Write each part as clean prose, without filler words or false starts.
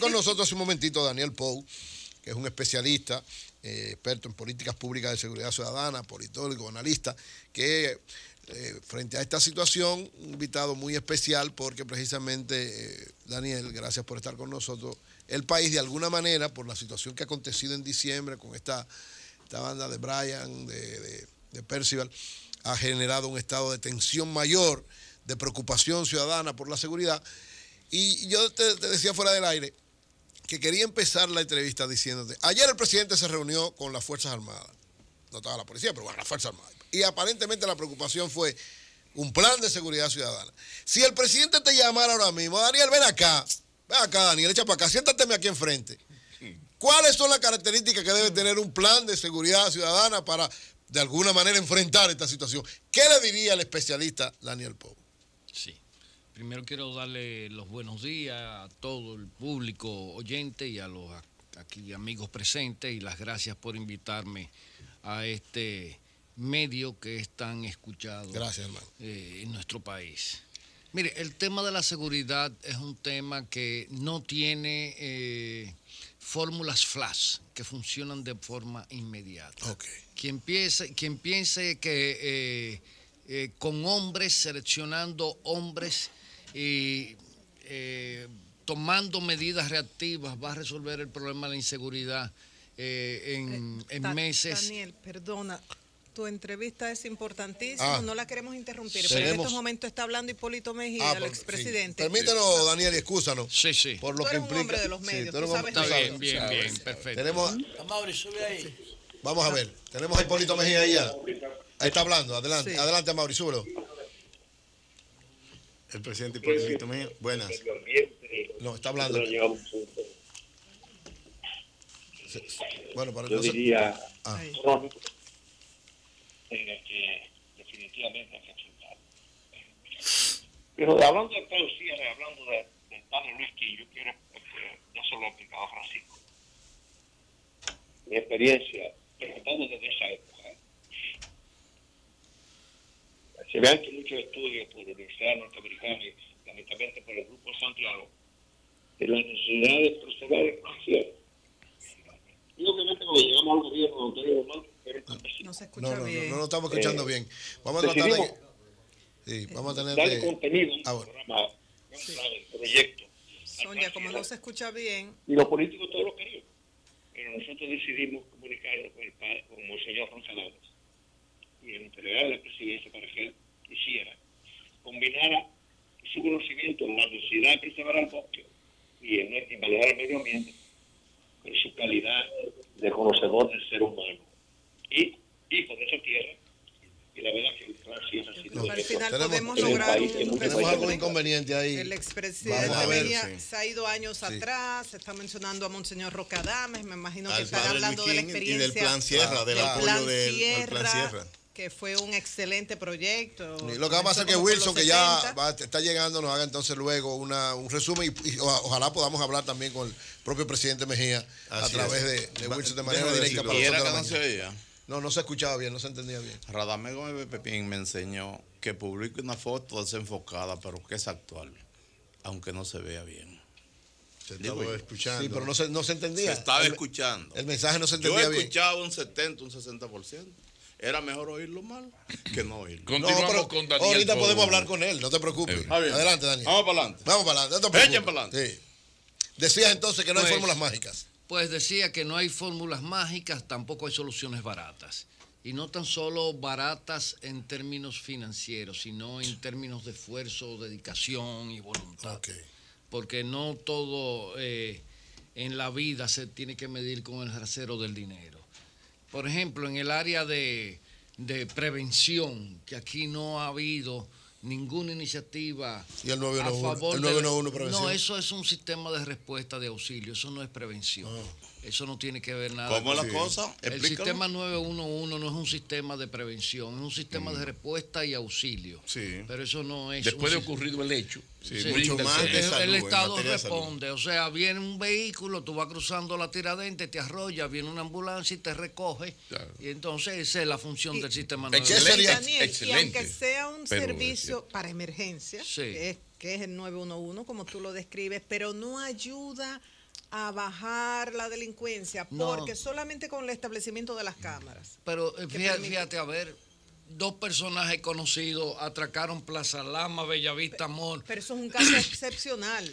con nosotros hace un momentito Daniel Pou, que es un especialista, experto en políticas públicas de seguridad ciudadana, politólogo, analista, que frente a esta situación, un invitado muy especial porque precisamente, Daniel, gracias por estar con nosotros, el país de alguna manera, por la situación que ha acontecido en diciembre con esta banda de Brian, de Percival, ha generado un estado de tensión mayor, de preocupación ciudadana por la seguridad. Y yo te decía fuera del aire que quería empezar la entrevista diciéndote, ayer el presidente se reunió con las Fuerzas Armadas, no estaba la policía, pero bueno, las Fuerzas Armadas, y aparentemente la preocupación fue un plan de seguridad ciudadana. Si el presidente te llamara ahora mismo, Daniel, ven acá, Daniel, echa para acá, siéntate aquí enfrente. ¿Cuáles son las características que debe tener un plan de seguridad ciudadana para, de alguna manera, enfrentar esta situación? ¿Qué le diría el especialista Daniel Pou? Sí. Primero quiero darle los buenos días a todo el público oyente y a los aquí amigos presentes y las gracias por invitarme a este medio que es tan escuchado. Gracias, hermano. En nuestro país. Mire, el tema de la seguridad es un tema que no tiene fórmulas flash que funcionan de forma inmediata. Okay. Quien piense que con hombres, seleccionando hombres y tomando medidas reactivas va a resolver el problema de la inseguridad en meses. Daniel, perdona. Tu entrevista es importantísima, no la queremos interrumpir, pero en estos momentos está hablando Hipólito Mejía, el expresidente. Sí. Permítanos, Daniel, y excúsanos. Sí. Por lo tú que eres un implica. hombre de los medios, Sí, tú sabes. Está bien, perfecto. Tenemos, Mauri, sube ahí. vamos a ver, tenemos a Hipólito Mejía ahí ya. Ahí está hablando, adelante, Sí. adelante, Mauri, súbelo. El presidente Hipólito Mejía, buenas. No, está hablando. Bueno, para yo diría nosotros. que definitivamente hay que enfrentar. Pero hablando de Pedro Sierra, hablando del padre Luis Quillo, quiero ya se lo he explicado a Francisco. Mi experiencia, preguntando desde esa época. Se ve que muchos estudios por la Universidad Norteamericana y lamentablemente por el Grupo Santiago, de la necesidad de proceder hacia. Y obviamente cuando llegamos al gobierno de Antonio Guzmán, no se escucha bien. No estamos escuchando bien. Vamos a tratar de... Sí, vamos a tener darle contenido a un programa, un plan, un proyecto. Sonia, como no se escucha bien. Y los políticos todos lo querían. Pero nosotros decidimos comunicarnos con el padre, con el señor Ronzález y entregarle la presidencia para que él hiciera, combinara su conocimiento en la necesidad de preservar al bosque y valorar el medio ambiente con su calidad de conocedor del ser humano y hijo de esa tierra. Y la verdad que sí es así. Al final tenemos- podemos en el lograr país, en un muchos Tenemos algún resumen. inconveniente ahí. El expresidente Vamos a ver, Mejía sí. se ha ido años atrás, se está mencionando a Monseñor Rocadames, me imagino que Al están padre hablando Luis de la King experiencia y del plan Sierra, del apoyo plan del Sierra, plan Sierra. que fue un excelente proyecto. Sí, lo que vamos a hacer es que Comenzó Wilson, como que por ya los 70. está llegando, nos haga entonces luego un resumen y ojalá podamos hablar también con el propio presidente Mejía a Así través es. de Wilson de manera Déjame directa decirlo. para Y las era 8 de que la no se mañana. oía. No se escuchaba bien, no se entendía bien. Radamés Gómez Pepín me enseñó que publique una foto desenfocada, pero que es actual, aunque no se vea bien. Se Digo estaba yo. escuchando. Sí, pero no se entendía. Se estaba El- escuchando. El mensaje no se Yo entendía bien. escuchaba un 70, un 60%. Era mejor oírlo mal que no oírlo. Continuamos pero con Daniel ahorita Pou. podemos hablar con él, no te preocupes. Está bien. Adelante, Daniel. Vamos para adelante. Vamos para adelante. No te preocupes. Echen para adelante. Sí. Decías entonces que no hay Pues- fórmulas mágicas. Pues decía que no hay fórmulas mágicas, tampoco hay soluciones baratas. Y no tan solo baratas en términos financieros, sino en términos de esfuerzo, dedicación y voluntad. Ok. Porque no todo en la vida se tiene que medir con el rasero del dinero. Por ejemplo, en el área de prevención, que aquí no ha habido ninguna iniciativa ¿Y el 911? a favor ¿El de 911 prevención? No, eso es un sistema de respuesta de auxilio, eso no es prevención. Eso no tiene que ver nada. ¿Cómo es con- la cosa? El Explícalo. sistema 911 no es un sistema de prevención, es un sistema de respuesta y auxilio. Sí. Pero eso no es Después de un ocurrido el hecho, Sí, Sí, mucho brinda el más de servicio. salud, el en Estado materia de salud. responde, o sea, viene un vehículo, tú vas cruzando la Tiradentes, te arrolla, viene una ambulancia y te recoge, Claro. y entonces esa es la función del sistema Excelente. 911. Daniel, excelente, y aunque sea un pero servicio para emergencia, Sí. que es el 911, como tú lo describes, pero no ayuda a bajar la delincuencia, porque solamente con el establecimiento de las cámaras. Pero fíjate, a ver, 2 personajes conocidos atracaron Plaza Lama, Bellavista Mall. Pero eso es un caso excepcional.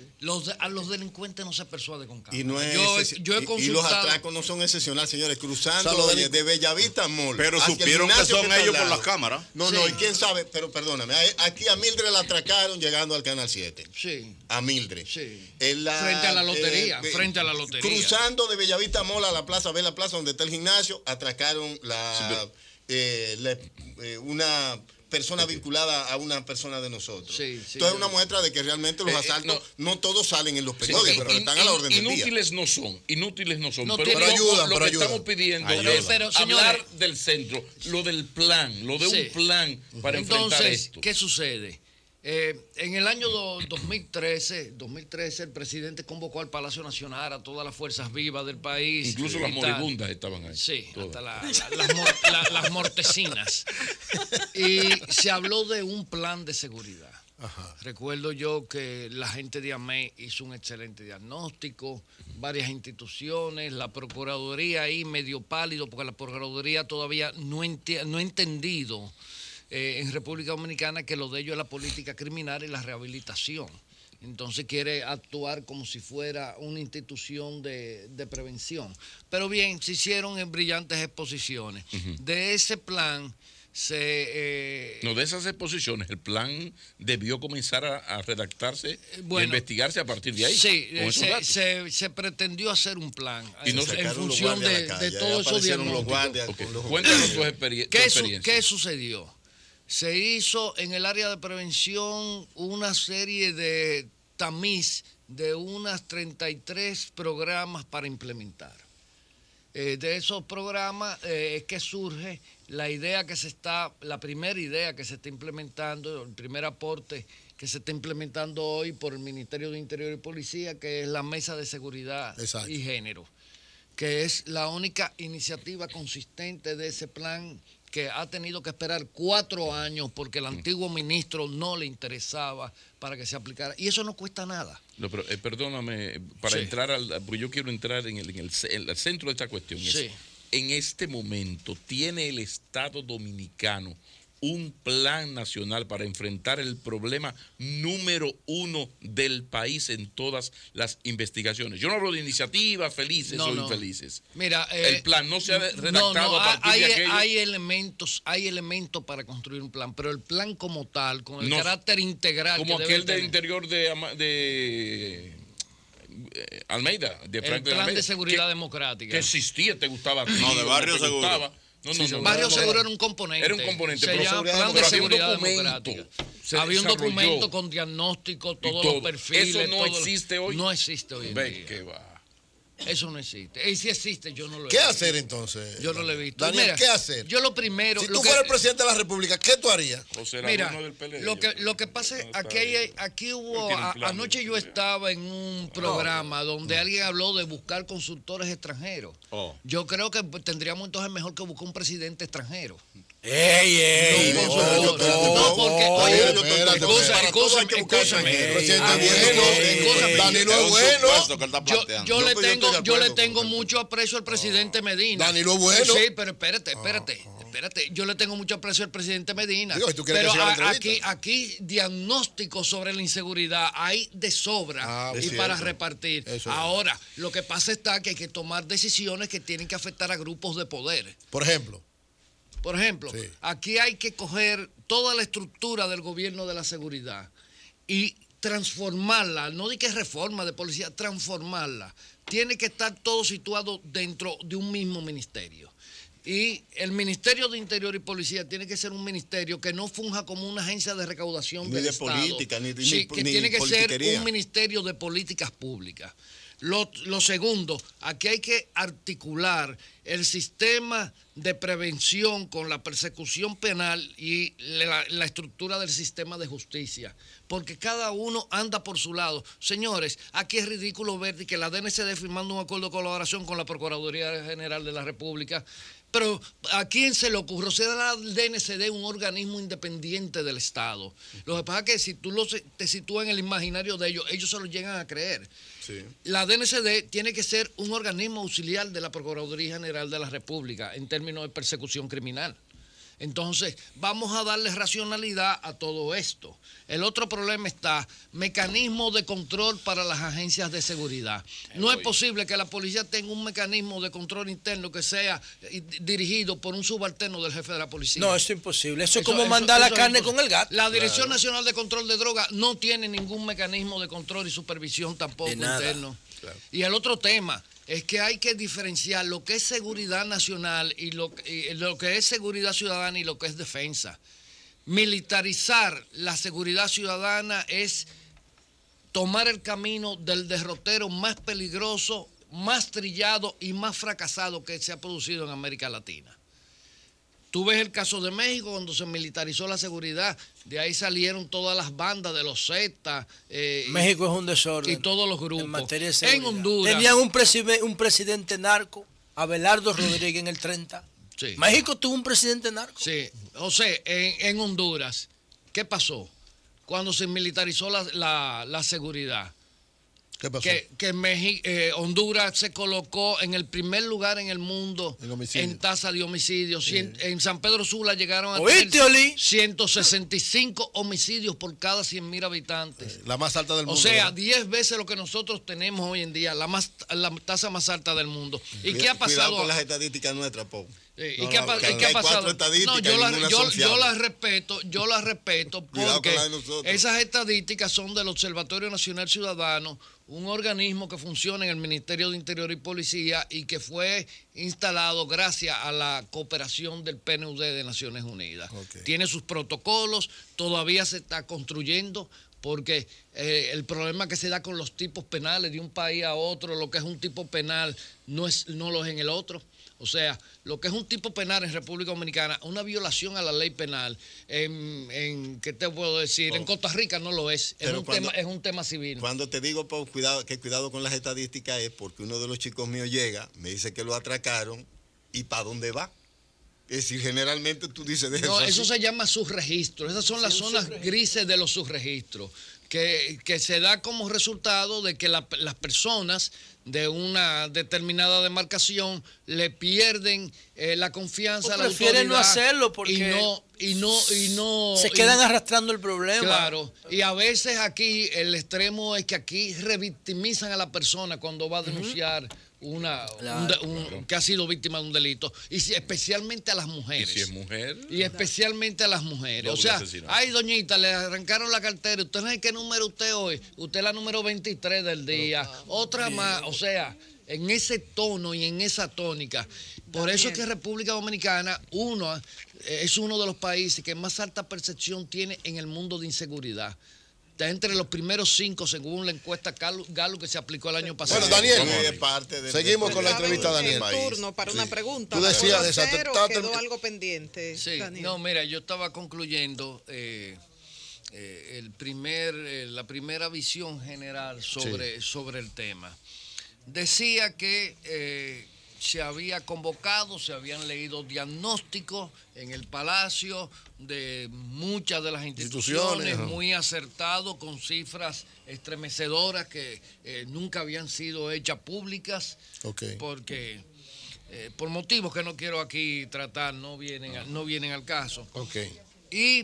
A los delincuentes no se persuade con cámara. Y no es yo he consultado. Y los atracos no son excepcionales, señores. Cruzando de Bellavista Mall. Pero supieron que son ellos por las cámaras. No, y quién sabe, pero perdóname. Aquí a Mildred la atracaron llegando al Canal 7. Sí. A Mildred. Sí. Frente a la lotería. Frente a la lotería. Cruzando de Bellavista Mall a la plaza, la plaza donde está el gimnasio, atracaron una persona vinculada a una persona de nosotros. Entonces es una muestra de que realmente los asaltos no todos salen en los periódicos, pero están a la orden del día. Inútiles no son. Pero ayudan, lo que estamos pidiendo es hablar del centro, lo del plan, lo de un plan para enfrentar esto. ¿Qué sucede? En el año 2013, el presidente convocó al Palacio Nacional a todas las fuerzas vivas del país. Incluso las moribundas estaban ahí. Sí, hasta las mortecinas. Y se habló de un plan de seguridad. Ajá. Recuerdo yo que la gente de AME hizo un excelente diagnóstico, varias instituciones, la Procuraduría ahí medio pálido, porque la Procuraduría todavía no ha entendido en República Dominicana que lo de ellos es la política criminal y la rehabilitación. Entonces quiere actuar como si fuera una institución de prevención. Pero bien, se hicieron brillantes exposiciones. De ese plan de esas exposiciones, el plan debió comenzar a redactarse y a investigarse a partir de ahí. Sí, se pretendió hacer un plan en función de todos esos diagnósticos. Cuéntanos tu experiencia. ¿Qué sucedió? Se hizo en el área de prevención una serie de tamiz de unas 33 programas para implementar. De esos programas es que surge la primera idea que se está implementando, el primer aporte que se está implementando hoy por el Ministerio de Interior y Policía, que es la Mesa de Seguridad y Género, que es la única iniciativa consistente de ese plan que ha tenido que esperar 4 años porque el antiguo ministro no le interesaba para que se aplicara. Y eso no cuesta nada. No, pero perdóname, para entrar porque yo quiero entrar en el centro de esta cuestión. En este momento, ¿tiene el Estado Dominicano un plan nacional para enfrentar el problema número 1 del país en todas las investigaciones? Yo no hablo de iniciativas felices o infelices. Mira, el plan no se ha redactado a partir de aquello. Hay elementos para construir un plan, pero el plan como tal, con el carácter integral como que aquel del interior de Almeida, de Franklin Almeida. El plan de seguridad democrática. Que existía, te gustaba. No, de Barrio Seguro. Barrio Seguro era un componente. Era un componente. Se llama Plan de Seguridad Democrática. Había un documento con diagnóstico, todos los perfiles. ¿Eso no existe hoy? No existe hoy en día. Que va. Eso no existe. Y si existe, yo no lo he visto. ¿Qué hacer entonces? Yo no lo he visto. Daniel, mira, ¿qué hacer? Yo lo primero... Si tú fueras el presidente de la República, ¿qué tú harías? Mira, lo que pasa es que aquí hubo... Anoche yo estaba en un programa donde alguien habló de buscar consultores extranjeros. Yo creo que tendríamos entonces mejor que buscar un presidente extranjero. ¡Ey! No, porque... Oye, escúchame. Danilo es bueno. Yo le tengo mucho aprecio al presidente Medina. Danilo es bueno. Sí, pero espérate. Yo le tengo mucho aprecio al presidente Medina. Pero aquí diagnósticos sobre la inseguridad hay de sobra y para repartir. Ahora, lo que pasa está que hay que tomar decisiones que tienen que afectar a grupos de poder. Por ejemplo, aquí hay que coger toda la estructura del gobierno de la seguridad y transformarla, no di que es reforma de policía, transformarla. Tiene que estar todo situado dentro de un mismo ministerio. Y el Ministerio de Interior y Policía tiene que ser un ministerio que no funja como una agencia de recaudación del Estado. Que tiene que ser un ministerio de políticas públicas. Lo segundo, aquí hay que articular el sistema de prevención con la persecución penal y la estructura del sistema de justicia, porque cada uno anda por su lado. Señores, aquí es ridículo ver que la DNCD firmando un acuerdo de colaboración con la Procuraduría General de la República, pero ¿a quién se le ocurre? O sea, la DNCD un organismo independiente del Estado. Lo que pasa es que si tú te sitúas en el imaginario de ellos se lo llegan a creer. Sí. La DNCD tiene que ser un organismo auxiliar de la Procuraduría General de la República en términos de persecución criminal. Entonces, vamos a darle racionalidad a todo esto. El otro problema está, mecanismo de control para las agencias de seguridad. No es posible que la policía tenga un mecanismo de control interno que sea dirigido por un subalterno del jefe de la policía. No, eso es imposible. Eso es como mandar la carne con el gato. La Dirección Nacional de Control de Drogas no tiene ningún mecanismo de control y supervisión tampoco interno. Claro. Y el otro tema es que hay que diferenciar lo que es seguridad nacional y lo que es seguridad ciudadana y lo que es defensa. Militarizar la seguridad ciudadana es tomar el camino del derrotero más peligroso, más trillado y más fracasado que se ha producido en América Latina. Tú ves el caso de México cuando se militarizó la seguridad, de ahí salieron todas las bandas de los Zetas. México es un desorden. Y todos los grupos. En materia de seguridad. En Honduras. Tenían un presidente narco, Abelardo Rodríguez en el 30. Sí. México tuvo un presidente narco. Sí, o sea, en Honduras, ¿qué pasó? Cuando se militarizó la seguridad. ¿Qué pasó? Que Honduras se colocó en el primer lugar en el mundo en tasa de homicidios. Sí. En San Pedro Sula llegaron a tener 165 homicidios por cada 100,000 habitantes. La más alta del mundo. O sea, 10 veces lo que nosotros tenemos hoy en día, la tasa más alta del mundo. ¿Y qué ha pasado? Cuidado con las estadísticas nuestras, Pau. ¿Y qué ha pasado? No, yo las respeto porque esas estadísticas son del Observatorio Nacional Ciudadano, un organismo que funciona en el Ministerio de Interior y Policía y que fue instalado gracias a la cooperación del PNUD de Naciones Unidas. Okay. Tiene sus protocolos, todavía se está construyendo, porque el problema que se da con los tipos penales de un país a otro, lo que es un tipo penal no lo es en el otro. O sea, lo que es un tipo penal en República Dominicana, una violación a la ley penal, ¿qué te puedo decir? En Costa Rica no lo es. Es un tema civil. Cuando te digo, Pau, cuidado con las estadísticas, es porque uno de los chicos míos llega, me dice que lo atracaron, ¿y para dónde va? Es decir, generalmente tú dices... No, eso se llama subregistro. Esas son las zonas grises de los subregistros, que se da como resultado de que las personas de una determinada demarcación le pierden la confianza a la autoridad. Prefieren no hacerlo porque y no se quedan arrastrando el problema. Claro, y a veces aquí el extremo es que aquí revictimizan a la persona cuando va a denunciar que ha sido víctima de un delito, y especialmente a las mujeres. ¿Y si es mujer? Y especialmente a las mujeres. O sea, ay, doñita, le arrancaron la cartera, ¿usted sabe qué número usted hoy? Usted es la número 23 del día, otra más, o sea, en ese tono y en esa tónica. Por eso es que República Dominicana es uno de los países que más alta percepción tiene en el mundo de inseguridad. Está entre los primeros 5 según la encuesta Gallup que se aplicó el año pasado. Bueno, Daniel, seguimos con la entrevista a Daniel. Turno para una pregunta. Tú decías quedó algo pendiente. Sí, Daniel. No, mira, yo estaba concluyendo la primera visión general sobre el tema. Decía que se había convocado, se habían leído diagnósticos en el Palacio de muchas de las instituciones muy acertados, con cifras estremecedoras que nunca habían sido hechas públicas, porque por motivos que no quiero aquí tratar no vienen al caso. Y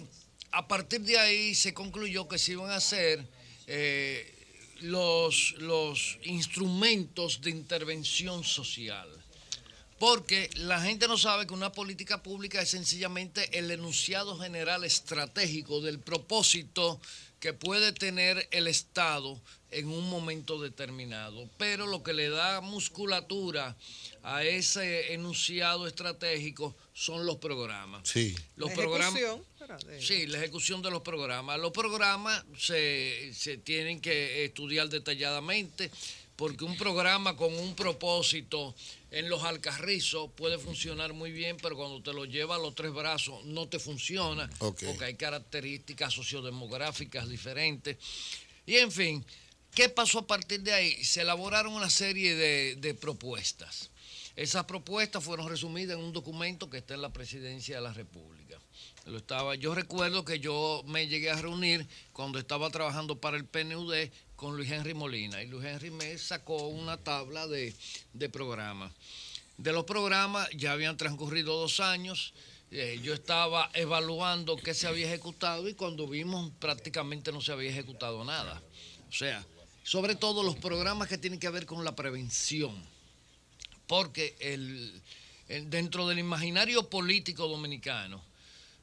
a partir de ahí se concluyó que se iban a hacer los instrumentos de intervención social. Porque la gente no sabe que una política pública es sencillamente el enunciado general estratégico del propósito que puede tener el Estado en un momento determinado. Pero lo que le da musculatura a ese enunciado estratégico son los programas. Sí. La ejecución de los programas. Los programas se tienen que estudiar detalladamente, porque un programa con un propósito en los Alcarrizos puede funcionar muy bien, pero cuando te lo lleva a los Tres Brazos no te funciona, porque hay características sociodemográficas diferentes. Y en fin, ¿qué pasó a partir de ahí? Se elaboraron una serie de propuestas. Esas propuestas fueron resumidas en un documento que está en la Presidencia de la República. Yo recuerdo que yo me llegué a reunir cuando estaba trabajando para el PNUD con Luis Henry Molina, y Luis Henry me sacó una tabla de programas. De los programas ya habían transcurrido 2 años, yo estaba evaluando qué se había ejecutado y cuando vimos prácticamente no se había ejecutado nada. O sea, sobre todo los programas que tienen que ver con la prevención, porque dentro del imaginario político dominicano,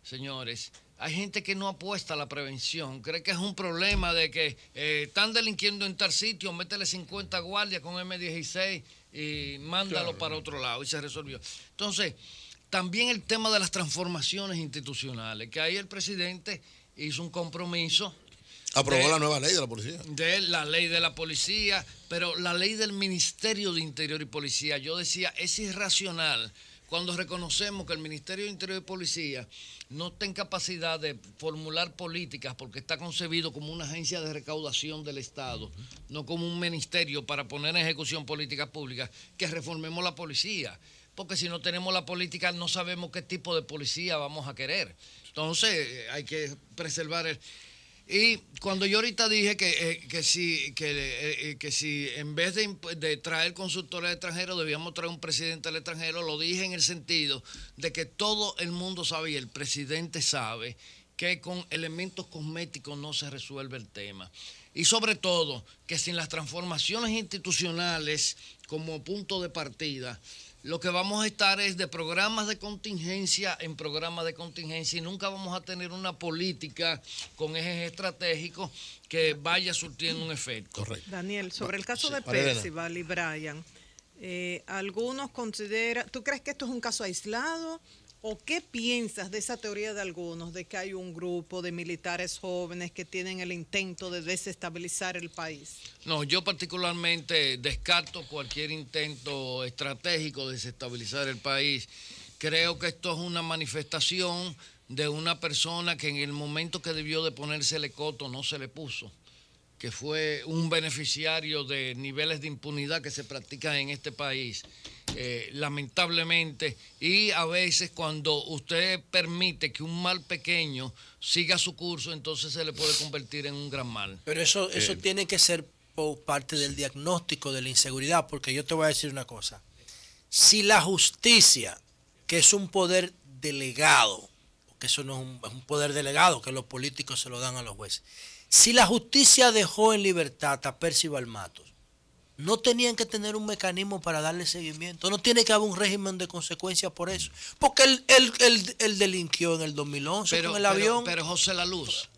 señores, hay gente que no apuesta a la prevención, cree que es un problema de que están delinquiendo en tal sitio, métele 50 guardias con M16 y mándalo para otro lado y se resolvió. Entonces, también el tema de las transformaciones institucionales, que ahí el presidente hizo un compromiso. Aprobó la nueva ley de la policía. De la ley de la policía, pero la ley del Ministerio de Interior y Policía, yo decía, es irracional cuando reconocemos que el Ministerio de Interior y Policía no está en capacidad de formular políticas porque está concebido como una agencia de recaudación del Estado, no como un ministerio para poner en ejecución políticas públicas, que reformemos la policía. Porque si no tenemos la política no sabemos qué tipo de policía vamos a querer. Entonces hay que preservar Y cuando yo ahorita dije que si en vez de traer consultores extranjeros debíamos traer un presidente al extranjero, lo dije en el sentido de que todo el mundo sabe y el presidente sabe que con elementos cosméticos no se resuelve el tema. Y sobre todo que sin las transformaciones institucionales como punto de partida, lo que vamos a estar es de programas de contingencia en programas de contingencia y nunca vamos a tener una política con ejes estratégicos que vaya surtiendo un efecto. Correcto. Daniel, sobre el caso de Percival y Brian, algunos consideran, ¿tú crees que esto es un caso aislado? ¿O qué piensas de esa teoría de algunos, de que hay un grupo de militares jóvenes que tienen el intento de desestabilizar el país? No, yo particularmente descarto cualquier intento estratégico de desestabilizar el país. Creo que esto es una manifestación de una persona que en el momento que debió de ponérsele coto no se le puso, que fue un beneficiario de niveles de impunidad que se practican en este país. Lamentablemente, y a veces cuando usted permite que un mal pequeño siga su curso, entonces se le puede convertir en un gran mal. Pero eso tiene que ser por parte del diagnóstico de la inseguridad, porque yo te voy a decir una cosa. Si la justicia, que es un poder delegado, porque eso no es un poder delegado que los políticos se lo dan a los jueces, si la justicia dejó en libertad a Percival Matos, no tenían que tener un mecanismo para darle seguimiento. No tiene que haber un régimen de consecuencias por eso. Porque él delinquió en el 2011 con el avión. Pero José La Luz,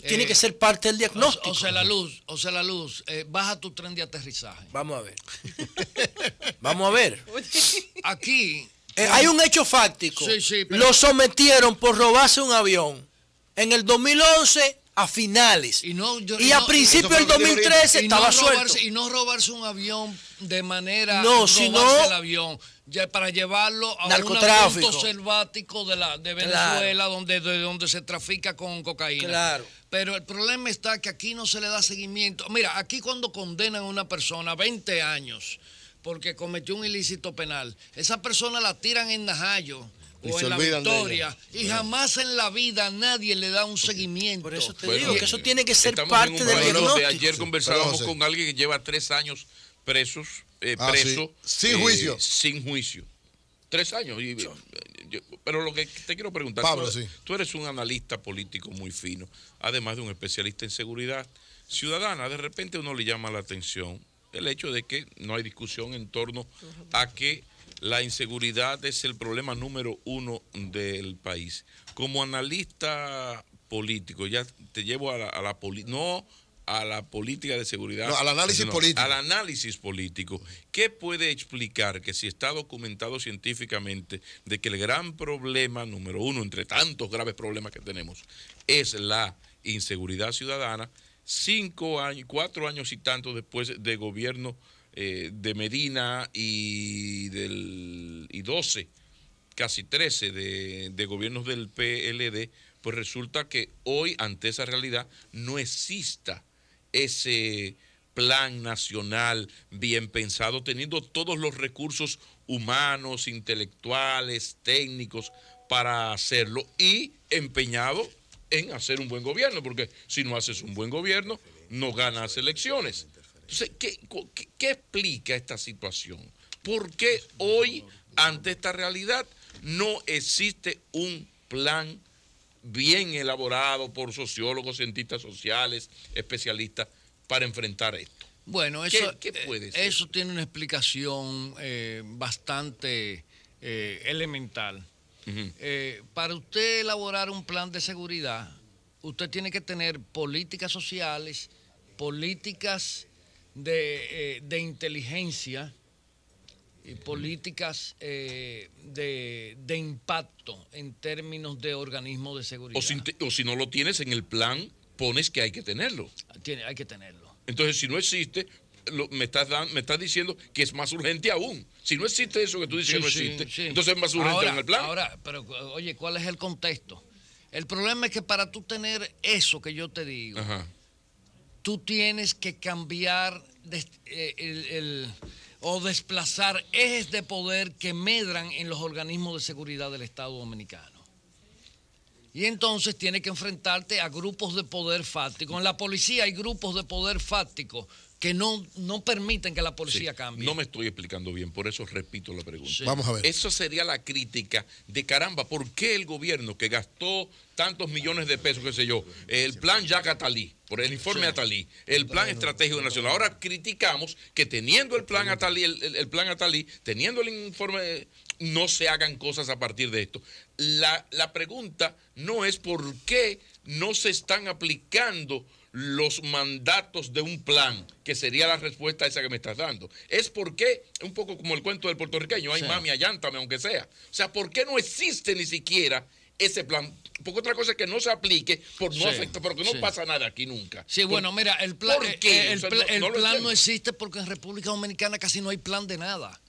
tiene que ser parte del diagnóstico. José La Luz, baja tu tren de aterrizaje. Vamos a ver. Vamos a ver. Aquí hay un hecho fáctico. Sí, lo sometieron por robarse un avión en el 2011 a finales. Y a principios del 2013 estaba suelto. Y no robarse un avión de manera robarse el avión, para llevarlo a un punto selvático de Venezuela, donde se trafica con cocaína. Claro. Pero el problema está que aquí no se le da seguimiento. Mira, aquí cuando condenan a una persona a 20 años porque cometió un ilícito penal, esa persona la tiran en Najayo o en La Victoria, y jamás en la vida nadie le da un seguimiento. Por eso te digo que eso tiene que ser parte del diagnóstico. Ayer conversábamos con alguien que lleva 3 años preso. Sin juicio. Sin juicio. 3 años. Pero lo que te quiero preguntar, Pablo, tú eres un analista político muy fino, además de un especialista en seguridad ciudadana. De repente uno le llama la atención el hecho de que no hay discusión en torno a que la inseguridad es el problema número 1 del país. Como analista político, ya te llevo no a la política de seguridad. No, al análisis político. Al análisis político. ¿Qué puede explicar que si está documentado científicamente de que el gran problema número 1, entre tantos graves problemas que tenemos, es la inseguridad ciudadana? 4 años y tanto después de gobierno de Medina y 12, casi 13 de gobiernos del PLD, pues resulta que hoy, ante esa realidad, no exista ese plan nacional bien pensado, teniendo todos los recursos humanos, intelectuales, técnicos para hacerlo y empeñado en hacer un buen gobierno, porque si no haces un buen gobierno, no ganas elecciones. Entonces, ¿qué explica esta situación? ¿Por qué hoy, ante esta realidad, no existe un plan bien elaborado por sociólogos, cientistas sociales, especialistas para enfrentar esto? Bueno, ¿Qué puede ser? Eso tiene una explicación bastante elemental. Uh-huh. Para usted elaborar un plan de seguridad, usted tiene que tener políticas sociales, políticas de inteligencia y políticas de impacto en términos de organismos de seguridad. O si no lo tienes en el plan, pones que hay que tenerlo. Hay que tenerlo. Entonces, si no existe, me estás diciendo que es más urgente aún. Si no existe eso que tú dices que no existe, entonces es más urgente en el plan. Ahora, pero oye, ¿cuál es el contexto? El problema es que para tú tener eso que yo te digo, ajá, tú tienes que cambiar o desplazar ejes de poder que medran en los organismos de seguridad del Estado Dominicano. Y entonces tienes que enfrentarte a grupos de poder fáctico. En la policía hay grupos de poder fáctico que no permiten que la policía cambie. No me estoy explicando bien, por eso repito la pregunta. Sí. Vamos a ver. Eso sería la crítica de caramba, ¿por qué el gobierno que gastó tantos millones de pesos, qué sé yo, el plan Jack Atalí, por el informe Atalí, el plan estratégico nacional, ahora criticamos que teniendo el plan Atalí, el plan Atalí, teniendo el informe, no se hagan cosas a partir de esto? La pregunta no es por qué no se están aplicando los mandatos de un plan, que sería la respuesta esa que me estás dando. Es porque, un poco como el cuento del puertorriqueño, ay mami, allántame aunque sea. O sea, ¿por qué no existe ni siquiera ese plan? Porque otra cosa es que no se aplique por no afectar, porque no pasa nada aquí nunca. Sí, bueno, mira, el plan, el plan no existe porque en República Dominicana casi no hay plan de nada.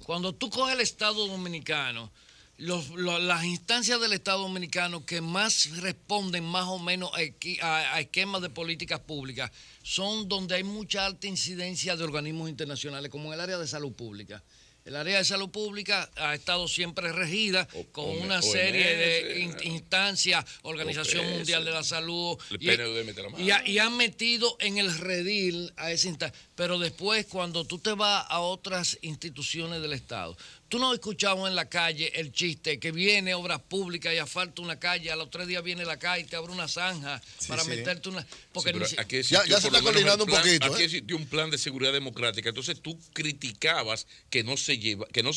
Cuando tú coges el Estado Dominicano, las instancias del Estado Dominicano que más responden más o menos a esquemas de políticas públicas son donde hay mucha alta incidencia de organismos internacionales, como en el área de salud pública. El área de salud pública ha estado siempre regida con una serie de instancias, Organización Mundial de la Salud, y han metido en el redil a esa instancia. Pero después, cuando tú te vas a otras instituciones del Estado, tú no has escuchado en la calle el chiste que viene obras públicas y asfalta una calle, a los 3 días viene la calle y te abre una zanja para meterte una... Porque aquí ya se está coordinando un poquito. Aquí existió un plan de seguridad democrática, entonces tú criticabas que no se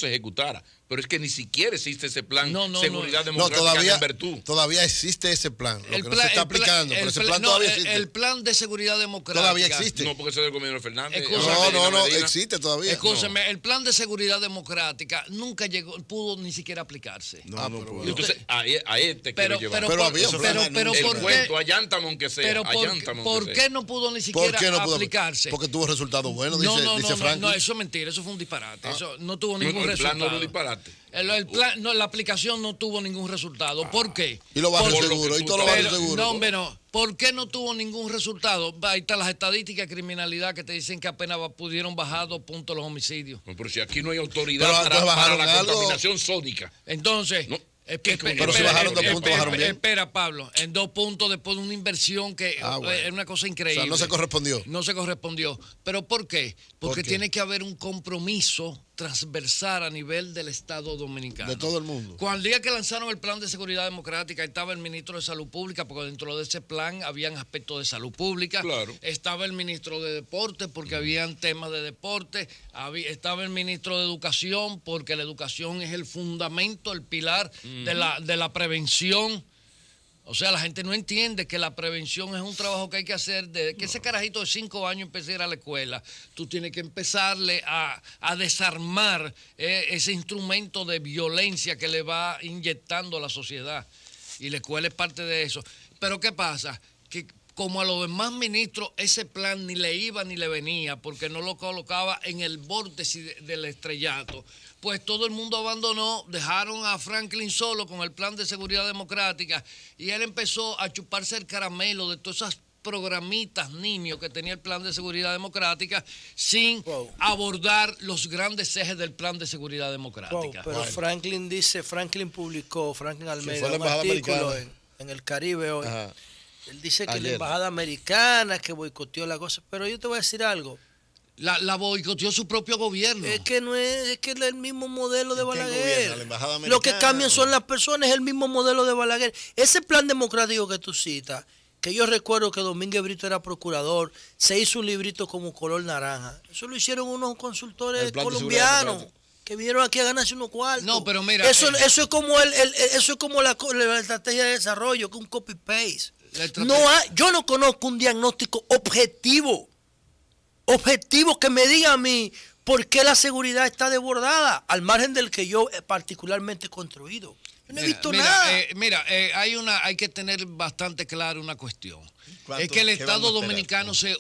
ejecutara, pero es que ni siquiera existe ese plan de seguridad democrática en virtud. Todavía existe ese plan, lo que no se está aplicando, pero ese plan todavía existe. El plan de seguridad democrática todavía existe. No, porque ese es del gobierno de Fernández. No, existe todavía. Escúchame, el plan de seguridad democrática nunca pudo ni siquiera aplicarse. Entonces, ahí te quiero llevar. Pero había un plan. Pero el cuento, allántame aunque sea. Pero ¿por qué no pudo ni siquiera aplicarse? Porque tuvo resultados buenos, dice Franklin. No, eso es mentira, eso fue un disparate. Eso no tuvo ningún resultado. El plan no lo disparate. La aplicación no tuvo ningún resultado. ¿Por qué? Y los barrios seguros, y todos los barrios seguros. No, hombre, no. ¿Por qué no tuvo ningún resultado? Ahí están las estadísticas de criminalidad que te dicen que apenas pudieron bajar 2 puntos los homicidios. No, pero si aquí no hay autoridad para la contaminación sónica. Entonces... No. Pero si bajaron 2 puntos, bajaron bien. Espera, Pablo, en 2 puntos después de una inversión que es una cosa increíble. O sea, no se correspondió. No se correspondió. ¿Pero por qué? Porque tiene que haber un compromiso transversal a nivel del Estado Dominicano. De todo el mundo. Cuando el día que lanzaron el plan de seguridad democrática, estaba el ministro de Salud Pública, porque dentro de ese plan habían aspectos de salud pública. Claro. Estaba el ministro de Deporte, porque habían temas de deporte. Estaba el ministro de Educación, porque la educación es el fundamento, el pilar de la prevención. O sea, la gente no entiende que la prevención es un trabajo que hay que hacer. Desde que ese carajito de 5 años empiece a ir a la escuela, tú tienes que empezarle a desarmar ese instrumento de violencia que le va inyectando a la sociedad. Y la escuela es parte de eso. Pero ¿qué pasa? Que como a los demás ministros, ese plan ni le iba ni le venía, porque no lo colocaba en el vórtice del estrellato. Pues todo el mundo abandonó, dejaron a Franklin solo con el plan de seguridad democrática y él empezó a chuparse el caramelo de todas esas programitas niños que tenía el plan de seguridad democrática sin abordar los grandes ejes del plan de seguridad democrática. Pero Franklin publicó, Franklin Almeida, un artículo en el Caribe hoy. Ajá. Él dice que la embajada americana que boicoteó la cosa, pero yo te voy a decir algo. La boicoteó su propio gobierno. Es que es el mismo modelo de Balaguer. Lo que cambian son las personas, es el mismo modelo de Balaguer. Ese plan democrático que tú citas, que yo recuerdo que Domínguez Brito era procurador, se hizo un librito como color naranja. Eso lo hicieron unos consultores colombianos que vinieron aquí a ganarse unos cuartos. No, pero mira, eso es como la estrategia de desarrollo, que un copy paste. Yo no conozco un diagnóstico objetivo que me diga a mí por qué la seguridad está desbordada, al margen del que yo particularmente he construido. Yo no he visto nada. Hay que tener bastante claro una cuestión. Es que el Estado dominicano se ha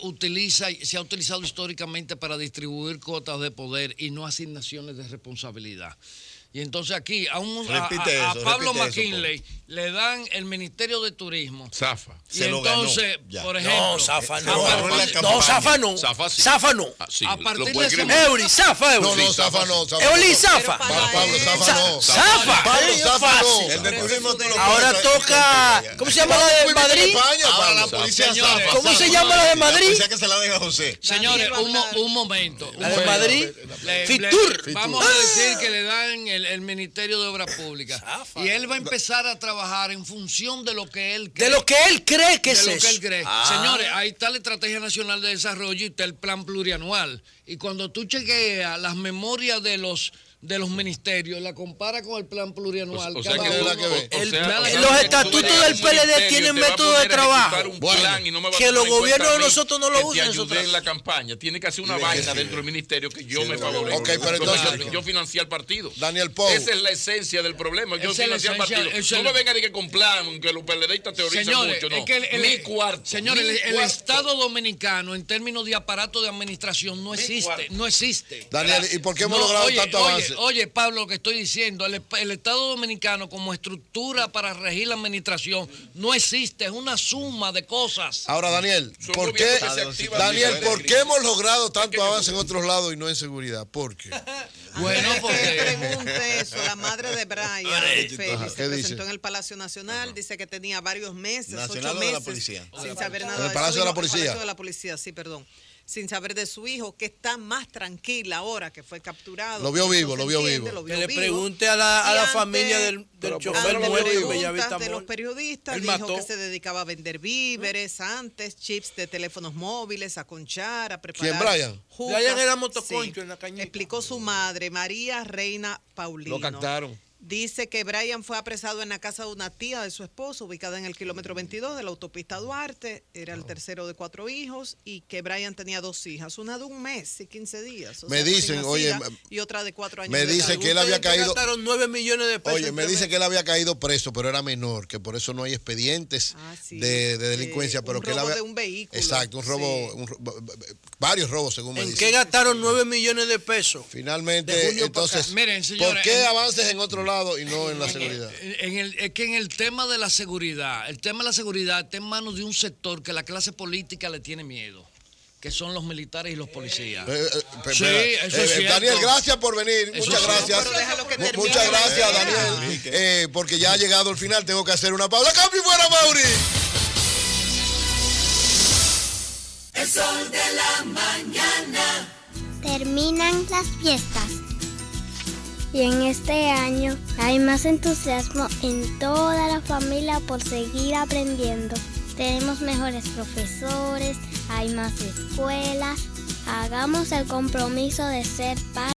utilizado históricamente para distribuir cuotas de poder y no asignaciones de responsabilidad. Y entonces aquí a Pablo McKinley le dan el Ministerio de Turismo. Zafa. Y entonces, por ejemplo... No, Zafa no. No, Zafa no. Zafa no. A partir de ese Eury, Zafa, Eury. No, Zafa no. Euli, Zafa. Pablo, Zafa no. Zafa. Pablo, Zafa no. El de turismo ahora toca... ¿Cómo se llama la de Madrid? Ahora la policía Zafa. ¿Cómo se llama la de Madrid? La policía que se la deja José. Señores, un momento. La de Madrid. Fitur. Vamos a decir que le dan el Ministerio de Obras Públicas. Y él va a empezar a trabajar en función de lo que él cree. De lo que él cree que es eso. De lo que él cree. Señores, ahí está la Estrategia Nacional de Desarrollo y está el Plan Plurianual. Y cuando tú chequeas las memorias de los ministerios, la compara con el plan plurianual. Los estatutos del PLD tienen método de trabajo. Que los gobiernos de nosotros no lo usan. Que ayude en la campaña. Tiene que hacer una vaina dentro del ministerio que yo me favorezco. Okay, pero entonces, yo financié al partido. Daniel Pou. Esa es la esencia del problema. Yo financié al partido. No me venga a decir que con plan, que los PLDistas teorizan mucho. No. Mi cuarto. Señores, el Estado dominicano, en términos de aparato de administración, no existe. No existe. Daniel, ¿y por qué hemos logrado tanto avance? Oye, Pablo, lo que estoy diciendo, el Estado dominicano como estructura para regir la administración no existe, es una suma de cosas. Ahora, Daniel, ¿por qué hemos logrado tanto avance en otros lados y no en seguridad? ¿Por qué? Bueno, porque pregunte eso, la madre de Brian Félix se presentó en el Palacio Nacional, dice que tenía varios meses, 8 meses, sin saber nada de el Palacio de la Policía. El Palacio de la Policía, sí, perdón. Sin saber de su hijo, que está más tranquila ahora que fue capturado. Lo vio vivo. Que le pregunte a la familia del chofer muere en Bellavista. De los periodistas, dijo que se dedicaba a vender víveres antes, chips de teléfonos móviles, a conchar, a preparar. ¿Quién, Brian? Brian era motoconcho en la cañita. Explicó su madre, María Reina Paulino. Lo captaron. Dice que Brian fue apresado en la casa de una tía de su esposo, ubicada en el kilómetro 22 de la autopista Duarte. Era el tercero de 4 hijos y que Brian tenía 2 hijas, una de 1 mes y 15 días. Me dicen, oye, y otra de 4 años. Me dice que él había caído. Gastaron 9 millones de pesos. Oye, me dice que él había caído preso, pero era menor, que por eso no hay expedientes de delincuencia, pero que él había. De un vehículo. Exacto, un robo, varios robos, según me dice. ¿En qué gastaron 9 millones de pesos? Finalmente, entonces, miren, señores, ¿por qué avances en otro lado y no en la seguridad? Es que en el tema de la seguridad, está en manos de un sector que la clase política le tiene miedo, que son los militares y los policías. Sí, eso es cierto. Daniel, gracias por venir. Muchas gracias. Muchas gracias, Daniel. Porque ya ha llegado el final, tengo que hacer una pausa. ¡Cambio y fuera, Mauri! El sol de la mañana. Terminan las fiestas. Y en este año hay más entusiasmo en toda la familia por seguir aprendiendo. Tenemos mejores profesores, hay más escuelas. Hagamos el compromiso de ser parte